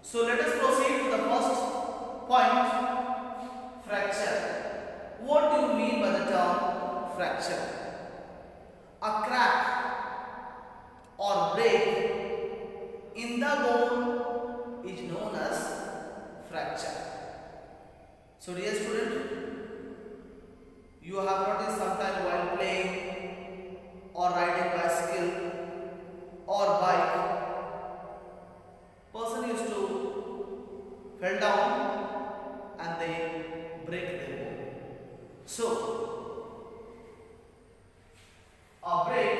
So let us proceed to the first point, fracture. What do you mean by the term fracture? A crack or break in the bone is known as fracture. So dear student, you have noticed sometime while playing or riding bicycle or bike, person used to fell down and they break their bone. So a break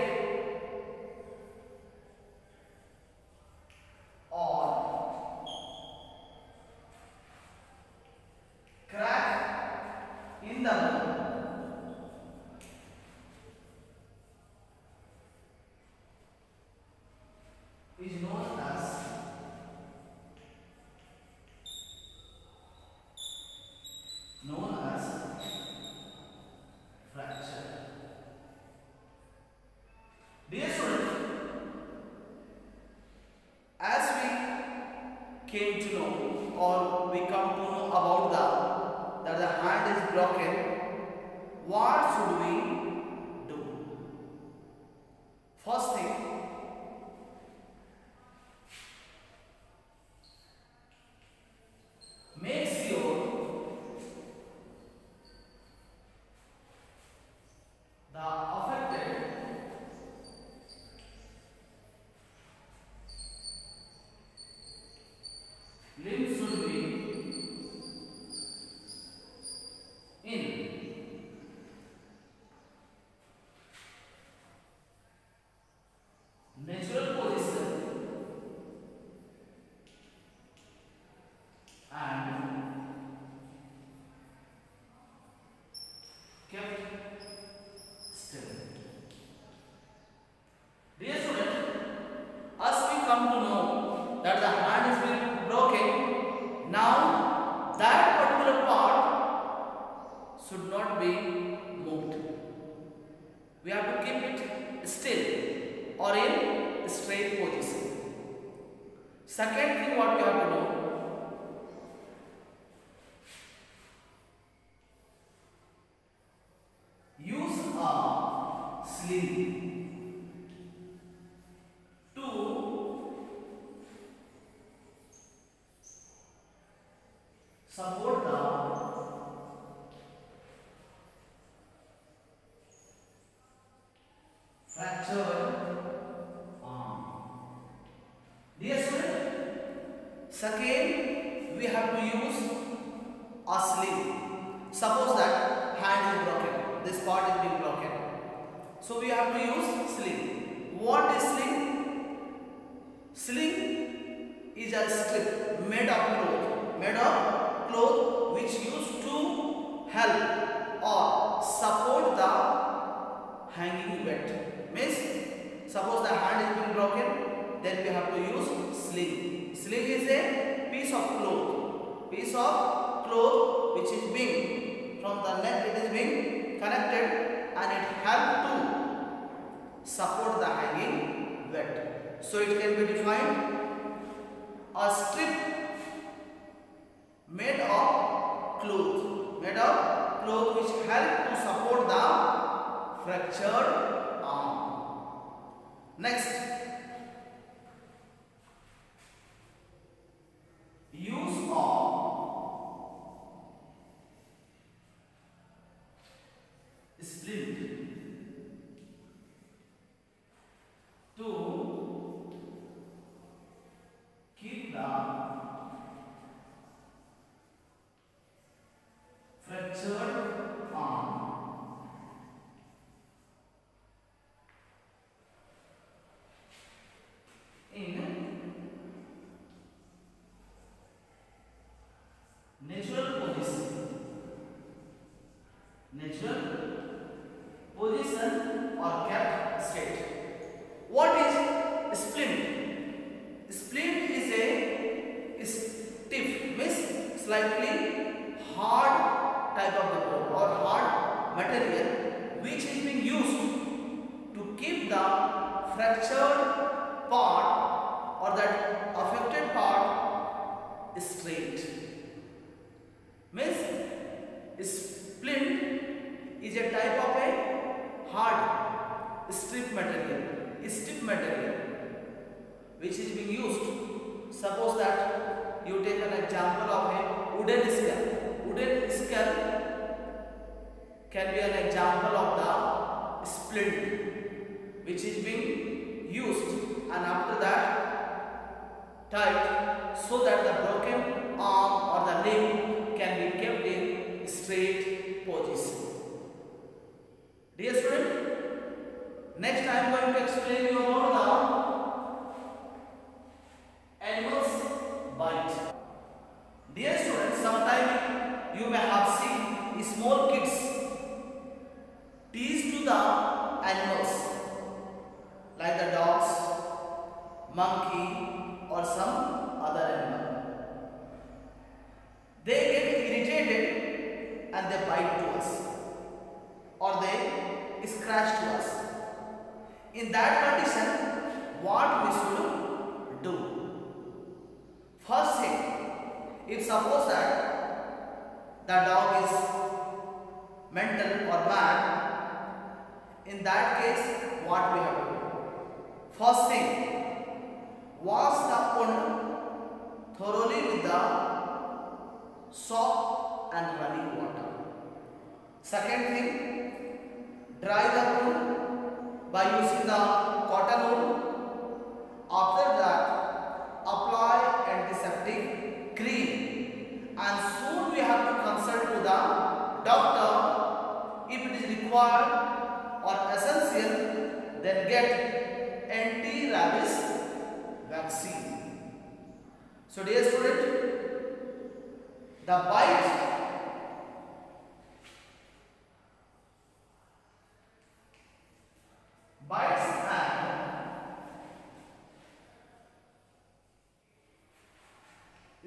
or crack in the bone is known as fracture. Dear student, as we came to know or we come to know about that the hand is broken, what should we do? First thing, make sure the affected limb should be in natural position and kept still. Dear student, as we come to know that the hand is being broken, now that particular part should not be moved. We have to keep it still or in straight position. Second thing what we have to do, use a sling to support the fractured arm. Dear student, second we have to use a sling. Suppose that hand is broken, this part is being broken, so we have to use sling. What is sling? Sling is a strip made of cloth which used to help or support the hanging weight. Means suppose the hand is being broken, then we have to use sling. Sling is a piece of cloth which is being from the neck, it is being connected and it helps to support the hanging weight. So it can be defined a strip made of cloth which help to support the fractured arm. Next, use of splint to keep the fractured arm in natural position or kept state. What is splint? Splint is a stiff, means slightly hard type of the bone or hard material which is being used to keep the fractured part or that affected part suppose that you take an example of a wooden scale. Wooden scale can be an example of the splint which is being used, and after that tied so that the broken arm or the limb can be kept in straight position. Dear student, next I am going to explain you about the animals bite. Dear students, sometimes you may have seen small kids tease to the animals like the dogs, monkey or some other animal. They get irritated and they bite to us or they scratch to us. In that condition, what we should do? First thing, if suppose that the dog is mental or mad, in that case what we have to do? First thing, wash the wound thoroughly with the soap and running water. Second thing, dry the wound by using the cotton wool. After that, apply antiseptic cream, and soon we have to consult to the doctor if it is required or essential. Then get anti-rabies vaccine. So dear student, the bites and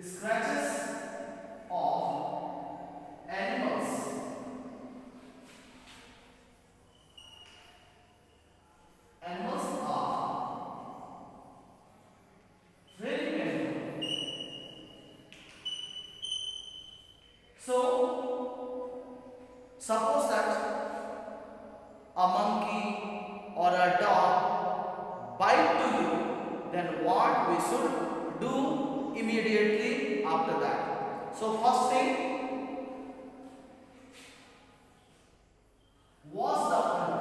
scratches of animals are very painful. So suppose that a monkey or a dog bite to you, then what we should do immediately after that? So first thing, wash the wound.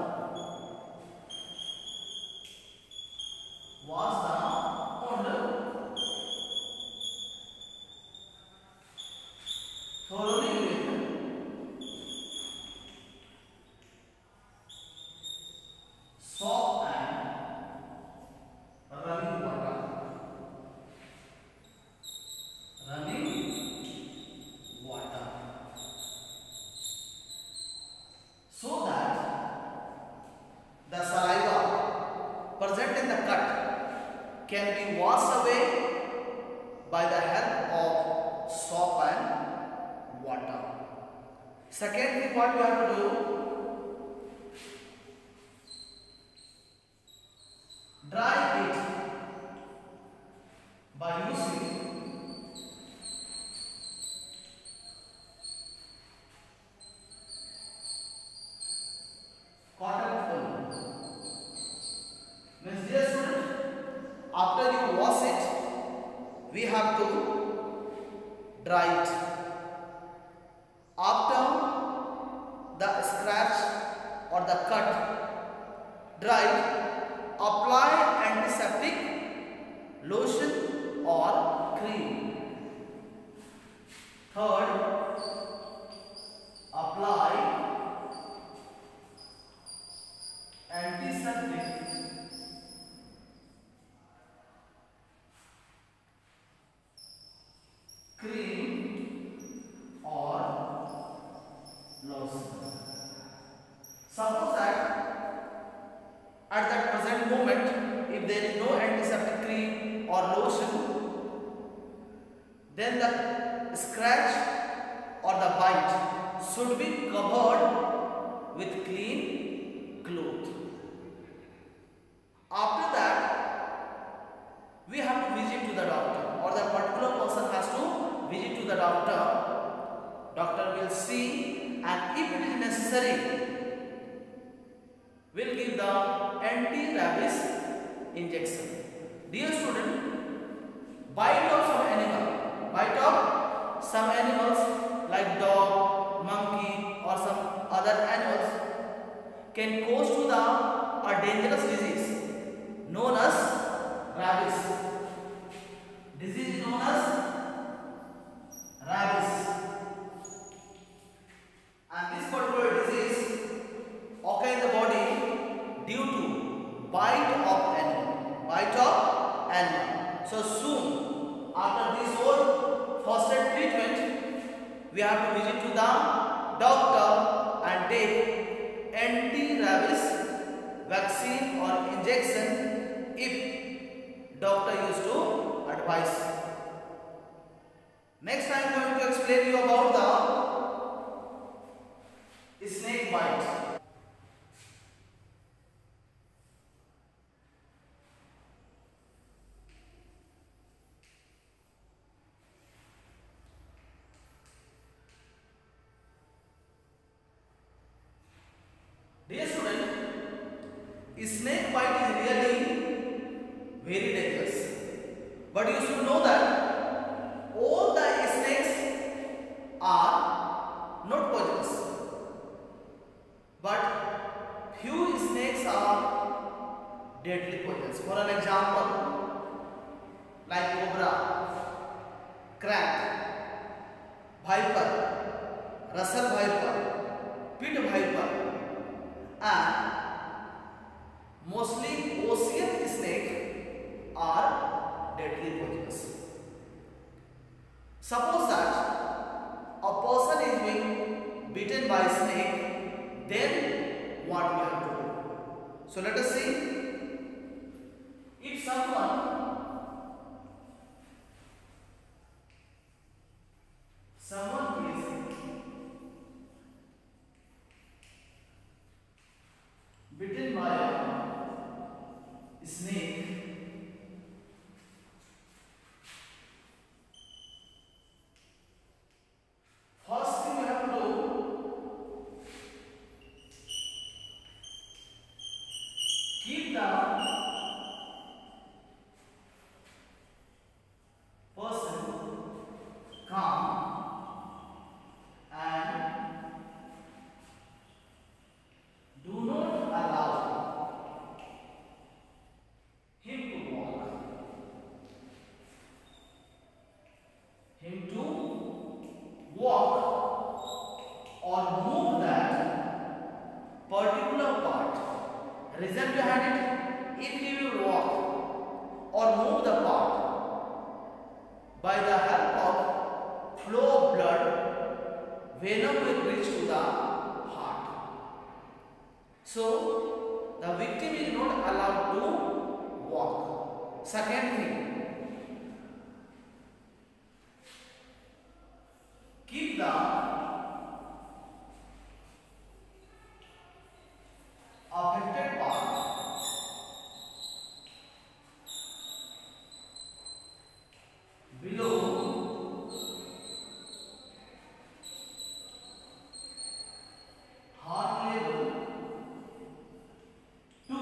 Wash the wound thoroughly with soap and running water. So that the saliva present in the cut can be washed away by the help of soap and water. Second thing, what you have to do? Dry it by using cotton wool. Means dear student, after you wash it, we have to dry it. After the scratch or the cut dried, apply antiseptic lotion or cream. Third, apply antiseptic cream or lotion. Suppose that at that present moment, if there is no antiseptic cream or lotion, then the scratch or the bite should be covered with clean cloth. After that, we have to visit to the doctor, or the particular person has to visit to the doctor. Doctor will see, and if it is necessary, will give the anti-rabies injection. Dear student, bite can cause to the a dangerous disease known as rabies. Disease known as rabies. And this particular disease occur in the body due to bite of animal. Bite of animal. So soon after this whole first aid treatment, we have to visit to the doctor and take anti-rabies vaccine or injection if doctor used to advise. Next I am going to explain you about the snake bite. Dear student, snake bite is really very dangerous. But you should know that all the snakes are not poisonous. But few snakes are deadly poisonous. For an example, like cobra, crab, viper, Russell viper, pit viper, and mostly ocean snake are deadly poisonous. Suppose that a person is being bitten by a snake, then what we have to do? So let us see. If someone is bitten by a snake, first thing we have to do, keep the person calm and do not allow him to walk. Or move that particular part. Reason behind it, if he will walk or move the part, by the help of flow of blood, venom will reach to the heart. So the victim is not allowed to walk. Second thing, keep the affected part below heart level to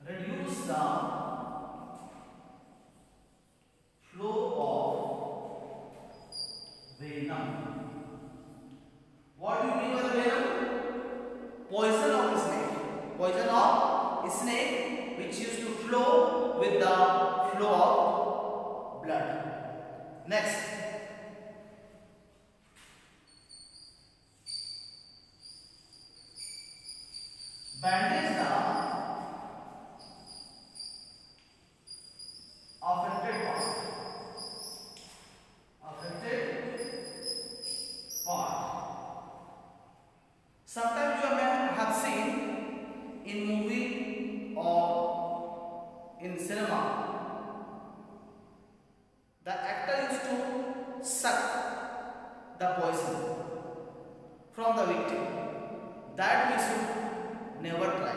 reduce the flow of venom. What do you mean by the venom? Poison of snake. Poison of snake which used to flow with the flow of blood. Next. Bandage the affected part. Sometimes you may have seen in movie or in cinema, the actor used to suck the poison from the victim. That we should never try.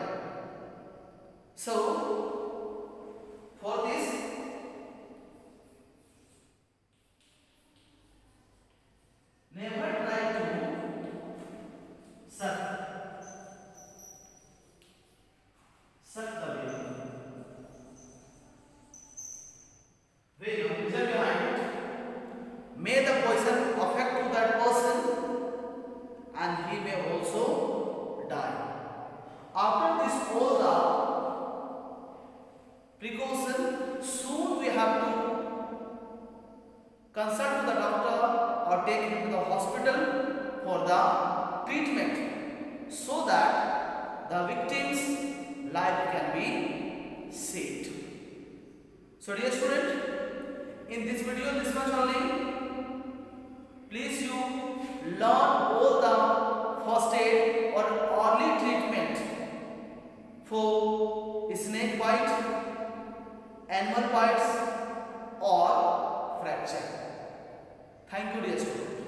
So for this, never try to suck the venom. Reason behind it, may the poison affect to that person treatment so that the victim's life can be saved. So dear student, in this video this much only. Please you learn all the first aid or early treatment for snake bite, animal bites or fracture. Thank you dear student.